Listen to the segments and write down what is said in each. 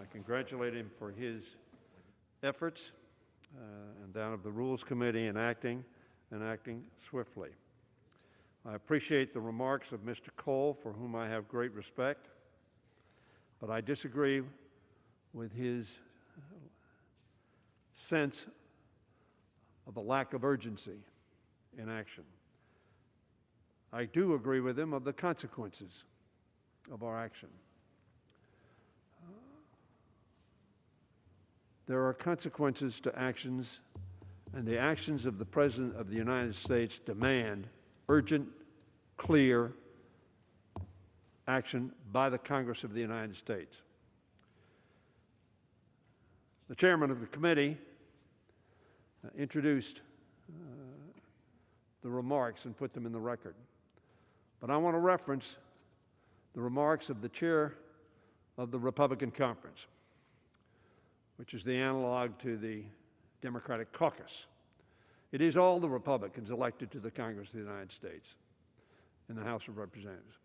I congratulate him for his efforts and that of the Rules Committee in acting swiftly. I appreciate the remarks of Mr. Cole, for whom I have great respect, but I disagree with his sense of a lack of urgency in action. I do agree with him of the consequences of our action. There are consequences to actions, and the actions of the President of the United States demand urgent, clear action by the Congress of the United States. The chairman of the committee introduced the remarks and put them in the record. But I want to reference the remarks of the chair of the Republican Conference, which is the analog to the Democratic caucus. It is all the Republicans elected to the Congress of the United States in the House of Representatives.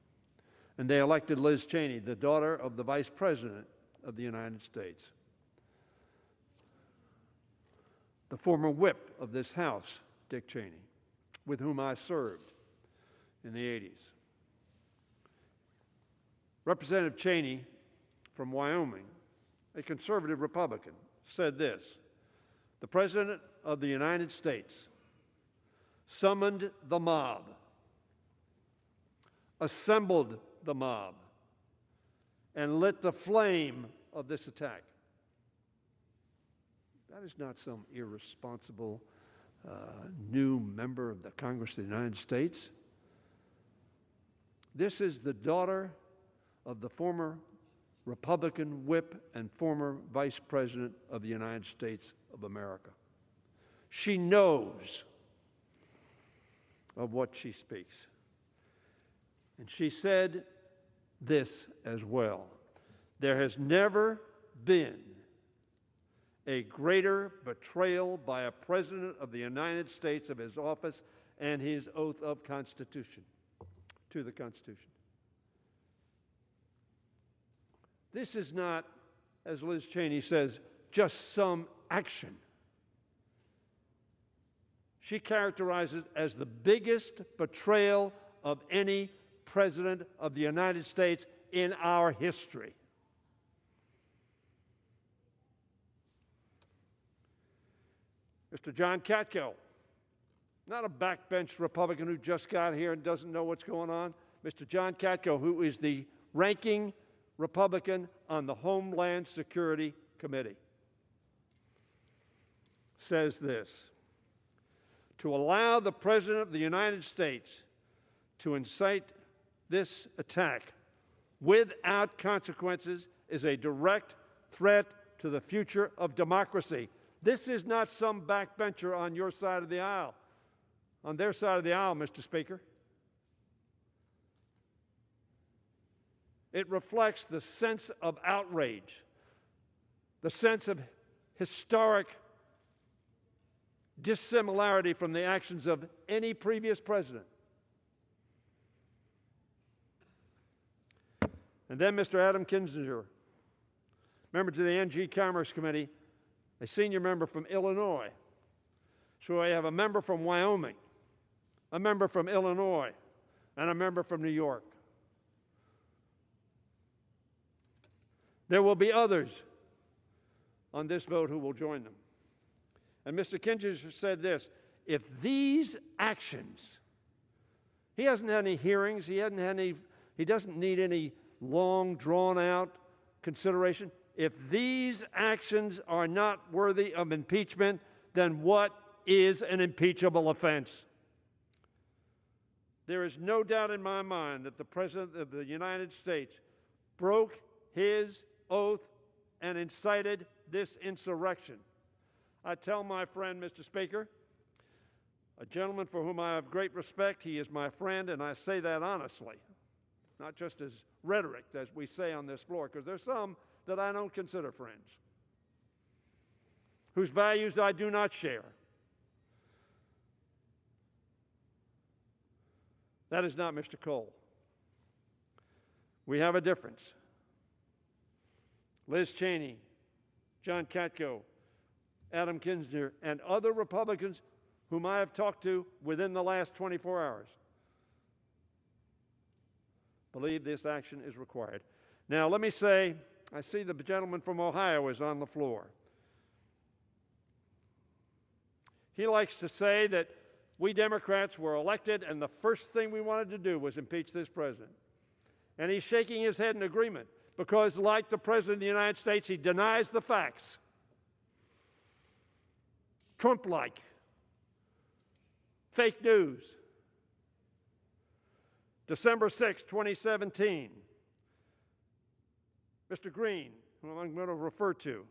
And they elected Liz Cheney, the daughter of the Vice President of the United States, the former whip of this House, Dick Cheney, with whom I served in the 80s. Representative Cheney from Wyoming, a conservative Republican, said this: "The President of the United States summoned the mob, assembled the mob, and lit the flame of this attack." That is not some irresponsible new member of the Congress of the United States. This is the daughter of the former Republican whip and former Vice President of the United States of America. She knows of what she speaks. And she said this as well: "There has never been a greater betrayal by a President of the United States of his office and his oath of Constitution, to the Constitution." This is not, as Liz Cheney says, just some action. She characterizes it as the biggest betrayal of any President of the United States in our history. Mr. John Katko, not a backbench Republican who just got here and doesn't know what's going on. Mr. John Katko, who is the ranking Republican on the Homeland Security Committee, says this: "To allow the President of the United States to incite this attack without consequences is a direct threat to the future of democracy." This is not some backbencher on your side of the aisle, on their side of the aisle, Mr. Speaker. It reflects the sense of outrage, the sense of historic dissimilarity from the actions of any previous president. And then Mr. Adam Kinzinger, member to the NG Commerce Committee, a senior member from Illinois. So I have a member from Wyoming, a member from Illinois, and a member from New York. There will be others on this vote who will join them. And Mr. Kinzinger said this: if these actions, he hasn't had any hearings, he doesn't need any long, drawn-out consideration. If these actions are not worthy of impeachment, then what is an impeachable offense? There is no doubt in my mind that the President of the United States broke his oath and incited this insurrection. I tell my friend, Mr. Speaker, a gentleman for whom I have great respect, he is my friend, and I say that honestly, not just as rhetoric, as we say on this floor, because there's some that I don't consider friends, whose values I do not share. That is not Mr. Cole. We have a difference. Liz Cheney, John Katko, Adam Kinzinger, and other Republicans whom I have talked to within the last 24 hours believe this action is required. Now, let me say, I see the gentleman from Ohio is on the floor. He likes to say that we Democrats were elected and the first thing we wanted to do was impeach this president. And he's shaking his head in agreement because, like the President of the United States, he denies the facts. Trump-like. Fake news. December 6, 2017, Mr. Green, whom I'm going to refer to,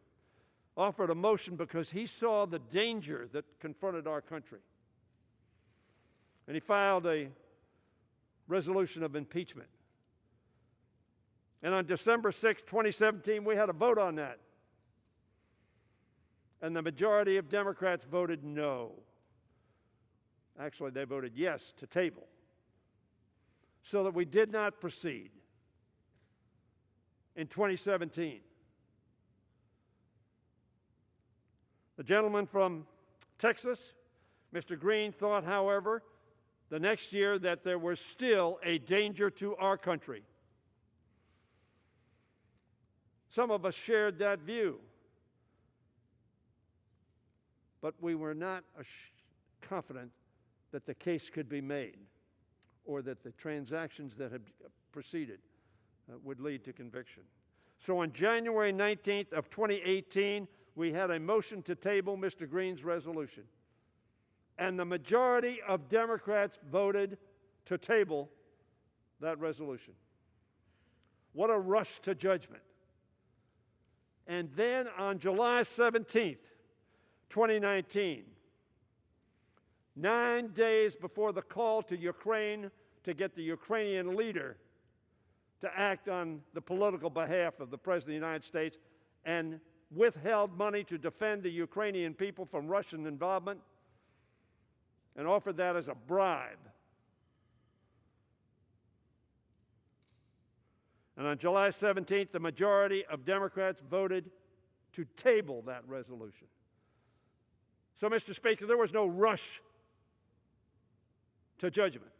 offered a motion because he saw the danger that confronted our country. And he filed a resolution of impeachment. And on December 6, 2017, we had a vote on that. And the majority of Democrats voted no. Actually, they voted yes to table, so that we did not proceed in 2017. The gentleman from Texas, Mr. Green, thought, however, the next year that there was still a danger to our country. Some of us shared that view, but we were not confident that the case could be made or that the transactions that had proceeded would lead to conviction. So on January 19th of 2018, we had a motion to table Mr. Green's resolution. And the majority of Democrats voted to table that resolution. What a rush to judgment. And then on July 17th, 2019, 9 days before the call to Ukraine to get the Ukrainian leader to act on the political behalf of the President of the United States and withheld money to defend the Ukrainian people from Russian involvement and offered that as a bribe. And on July 17th, the majority of Democrats voted to table that resolution. So, Mr. Speaker, there was no rush to judgment.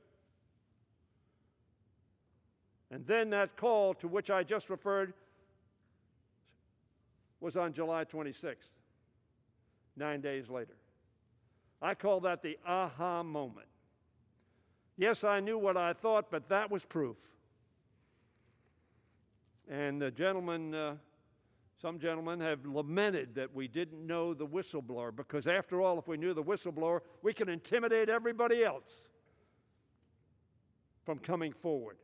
And then that call to which I just referred was on July 26th, 9 days later. I call that the aha moment. Yes, I knew what I thought, but that was proof. And the gentleman, some gentlemen have lamented that we didn't know the whistleblower, because after all, if we knew the whistleblower, we could intimidate everybody else from coming forward.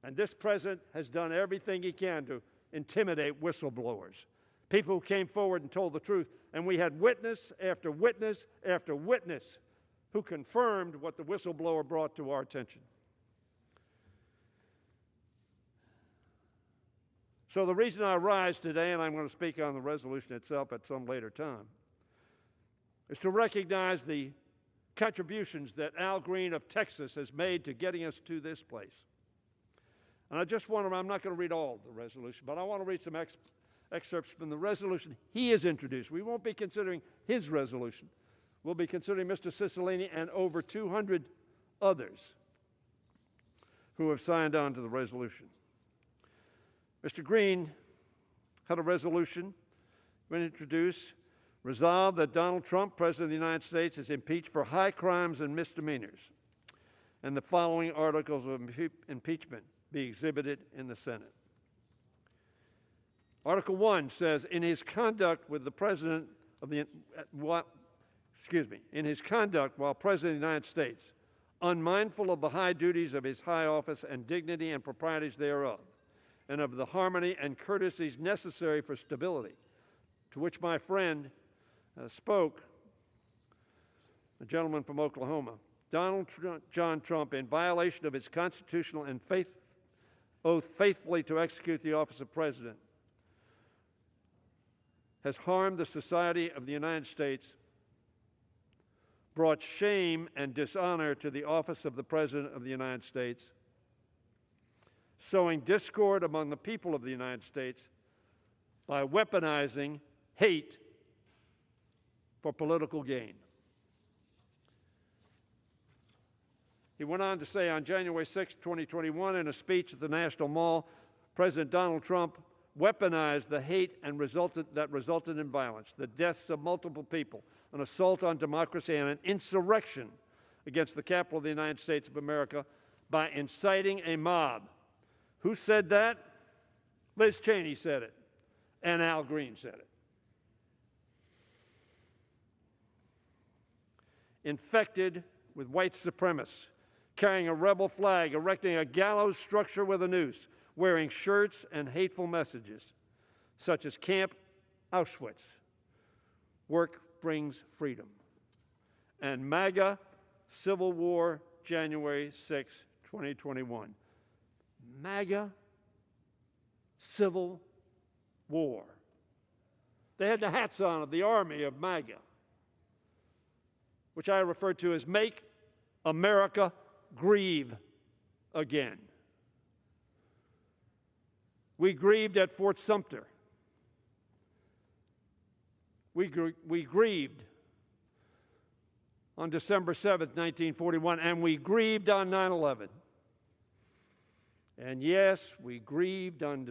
And this president has done everything he can to intimidate whistleblowers, people who came forward and told the truth. And we had witness after witness after witness who confirmed what the whistleblower brought to our attention. So the reason I rise today, and I'm going to speak on the resolution itself at some later time, is to recognize the contributions that Al Green of Texas has made to getting us to this place. And I just want to, I'm not going to read all the resolution, but I want to read some excerpts from the resolution he has introduced. We won't be considering his resolution. We'll be considering Mr. Cicilline and over 200 others who have signed on to the resolution. Mr. Green had a resolution when introduced, resolved that Donald Trump, President of the United States, is impeached for high crimes and misdemeanors, and the following articles of impeachment be exhibited in the Senate. Article 1 says, in his conduct with the President of the, in his conduct while President of the United States, unmindful of the high duties of his high office and dignity and proprieties thereof, and of the harmony and courtesies necessary for stability, to which my friend spoke, a gentleman from Oklahoma, John Trump, in violation of his constitutional and oath faithfully to execute the office of President, has harmed the society of the United States, brought shame and dishonor to the office of the President of the United States, sowing discord among the people of the United States, by weaponizing hate for political gain. He went on to say on January 6, 2021, in a speech at the National Mall, President Donald Trump weaponized the hate and that resulted in violence, the deaths of multiple people, an assault on democracy, and an insurrection against the Capitol of the United States of America by inciting a mob. Who said that? Liz Cheney said it, and Al Green said it. Infected with white supremacists, carrying a rebel flag, erecting a gallows structure with a noose, wearing shirts and hateful messages, such as Camp Auschwitz, work brings freedom, and MAGA Civil War, January 6, 2021. MAGA Civil War. They had the hats on of the army of MAGA, which I refer to as Make America Grieve Again. We grieved at Fort Sumter. We grieved on December 7th, 1941, and we grieved on 9/11. And yes, we grieved on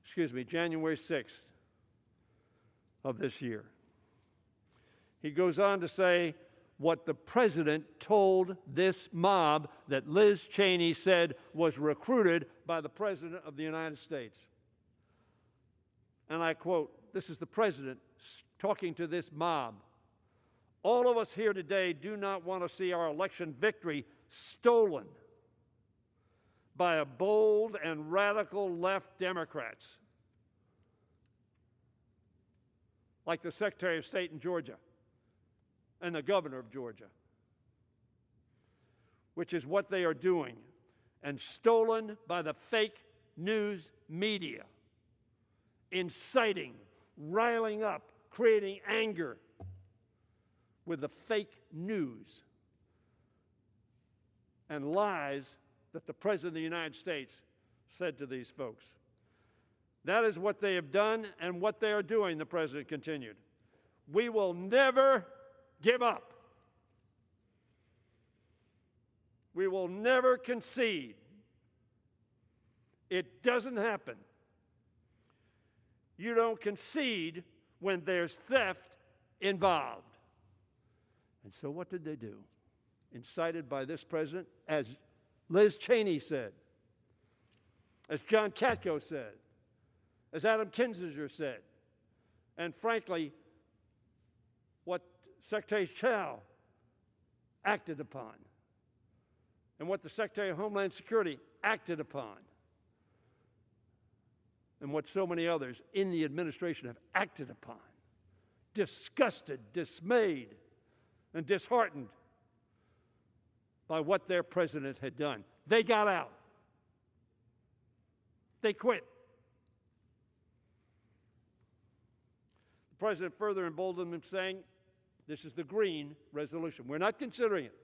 January 6th of this year. He goes on to say what the president told this mob that Liz Cheney said was recruited by the President of the United States. And I quote, this is the president talking to this mob. All of us here today do not want to see our election victory stolen by a bold and radical left Democrats, like the Secretary of State in Georgia and the governor of Georgia, which is what they are doing, and stolen by the fake news media, inciting, riling up, creating anger with the fake news and lies that the President of the United States said to these folks. That is what they have done and what they are doing, the President continued. We will never give up. We will never concede. It doesn't happen. You don't concede when there's theft involved. And so what did they do? Incited by this president, as Liz Cheney said, as John Katko said, as Adam Kinzinger said, and frankly, what Secretary Chow acted upon, and what the Secretary of Homeland Security acted upon, and what so many others in the administration have acted upon. Disgusted, dismayed, and disheartened by what their president had done. They got out. They quit. The president further emboldened them, saying, this is the green resolution. We're not considering it,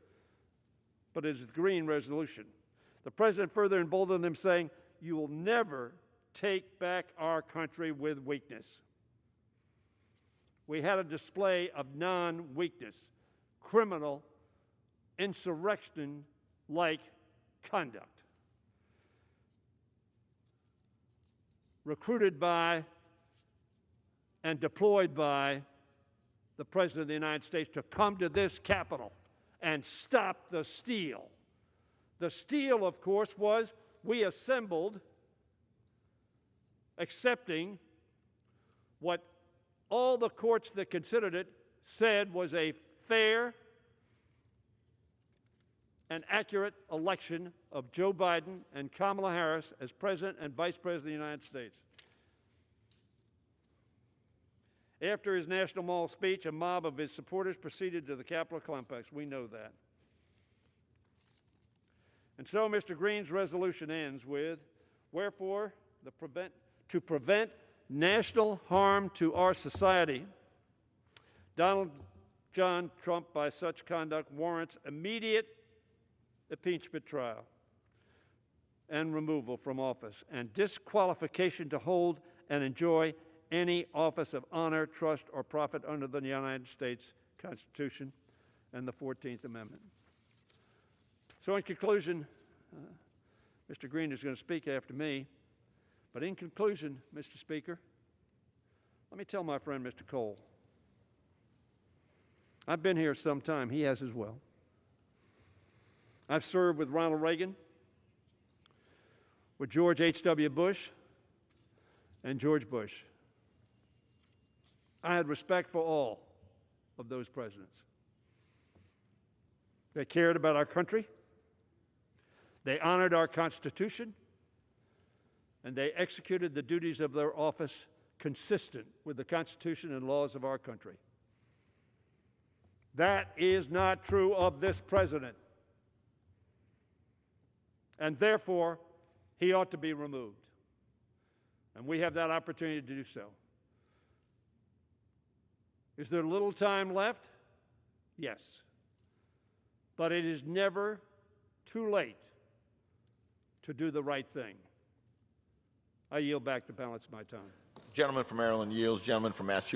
but it is the green resolution. The president further emboldened them, saying, you will never take back our country with weakness. We had a display of non-weakness, criminal, insurrection-like conduct, recruited by and deployed by the President of the United States to come to this Capitol and stop the steal. The steal, of course, was we assembled accepting what all the courts that considered it said was a fair and accurate election of Joe Biden and Kamala Harris as President and Vice President of the United States. After his National Mall speech, a mob of his supporters proceeded to the Capitol complex. We know that. And so Mr. Green's resolution ends with, wherefore, to prevent national harm to our society, Donald John Trump, by such conduct, warrants immediate impeachment trial and removal from office and disqualification to hold and enjoy any office of honor, trust, or profit under the United States Constitution and the 14th Amendment. So in conclusion, Mr. Green is going to speak after me, but in conclusion, Mr. Speaker, let me tell my friend Mr. Cole, I've been here some time, he has as well. I've served with Ronald Reagan, with George H.W. Bush, and George Bush. I had respect for all of those presidents. They cared about our country, they honored our Constitution, and they executed the duties of their office consistent with the Constitution and laws of our country. That is not true of this president. And therefore, he ought to be removed. And we have that opportunity to do so. Is there little time left? Yes. But it is never too late to do the right thing. I yield back the balance of my time. Gentleman from Maryland yields. Gentleman from Massachusetts.